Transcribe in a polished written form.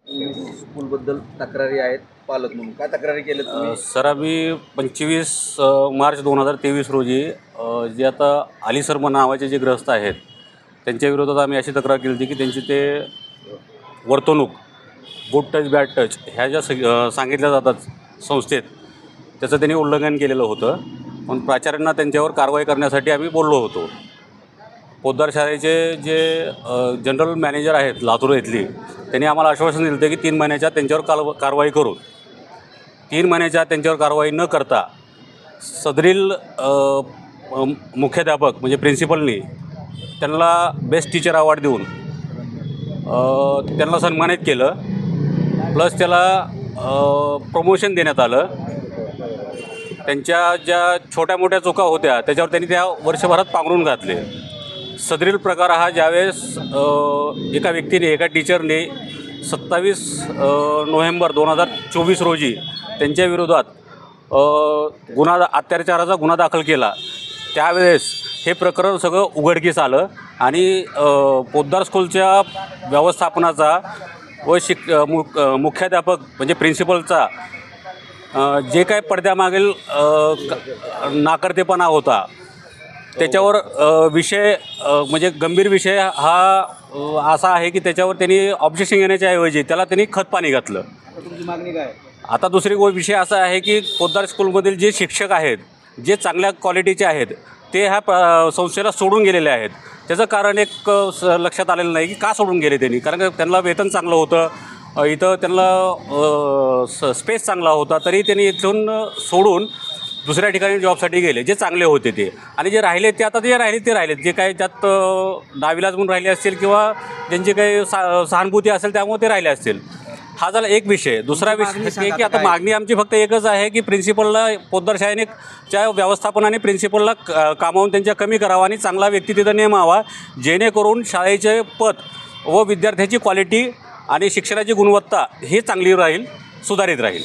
स्कूलबद्दल तक्रारी आहेत पालक म्हणून, काय तक्रारी केल्यात तुम्ही? सर आम्ही 25 मार्च 2023 रोजी जे आता अली सर नावाचे जे ग्रस्त आहेत त्यांच्या विरोधात आम्ही अशी तक्रार केली होती की त्यांची ते वर्तणूक गुड टच बॅड टच ह्या ज्या सांगितल्या जातात संस्थेत त्याचं त्यांनी उल्लंघन केलेलं होतं. पण प्राचार्यांना त्यांच्यावर कारवाई करण्यासाठी आम्ही बोललो होतो. पोद्दार शाळेचे जे जनरल मॅनेजर आहेत लातूर येथली त्यांनी आम्हाला आश्वासन दिलं होतं की 3 महिन्याच्या त्यांच्यावर कारवाई करू. 3 महिन्याच्या त्यांच्यावर कारवाई न करता सदरील मुख्याध्यापक म्हणजे प्रिन्सिपलनी त्यांना बेस्ट टीचर अवॉर्ड देऊन त्यांना सन्मानित केलं. प्लस त्याला प्रमोशन देण्यात आलं. त्यांच्या ज्या छोट्या मोठ्या चुका होत्या त्याच्यावर त्यांनी त्या वर्षभरात पांघरून घातले. सदरील प्रकार हा ज्यावेळेस एका व्यक्तीने एका टीचरने 27 नोव्हेंबर 2024 रोजी त्यांच्या विरोधात अत्याचाराचा गुन्हा दाखल केला त्यावेळेस हे प्रकरण सगळं उघडकीस आलं आणि पोद्दार स्कूलच्या व्यवस्थापनाचा व मुख्याध्यापक म्हणजे प्रिन्सिपलचा जे काय पडद्यामागील नाकर्तेपणा होता त्याच्यावर विषय म्हणजे गंभीर विषय हा असा आहे की त्याच्यावर त्यांनी ऑब्जेक्शन घेण्याच्या ऐवजी त्याला त्यांनी खतपाणी घातलं. तुमची मागणी काय? आता दुसरी विषय असा आहे की पोद्दार स्कूलमधील जे शिक्षक आहेत जे चांगल्या क्वालिटीचे आहेत ते ह्या संस्थेला सोडून गेलेले आहेत. त्याचं कारण एक लक्षात आलेलं नाही की का सोडून गेले त्यांनी. कारण त्यांना वेतन चांगलं होतं, इथं त्यांना स्पेस चांगला होता, तरी त्यांनी इथून सोडून दुसऱ्या ठिकाणी जॉबसाठी गेले जे चांगले होते ते. आणि जे राहिले ते आता ते राहिलेत जे काही त्यात नाविलाज म्हणून राहिले असतील किंवा ज्यांची काही सहानुभूती असेल त्यामुळे ते राहिले असतील. हा झाला एक विषय. दुसरा विषय हे की आता मागणी आमची फक्त एकच आहे की प्रिन्सिपलला पोद्दार शाळेच्या व्यवस्थापनाने प्रिन्सिपलला कामावून त्यांच्या कमी करावा आणि चांगला व्यक्ती तिथं नेमावा जेणेकरून शाळेचे पद व विद्यार्थ्याची क्वालिटी आणि शिक्षणाची गुणवत्ता ही चांगली राहील, सुधारित राहील.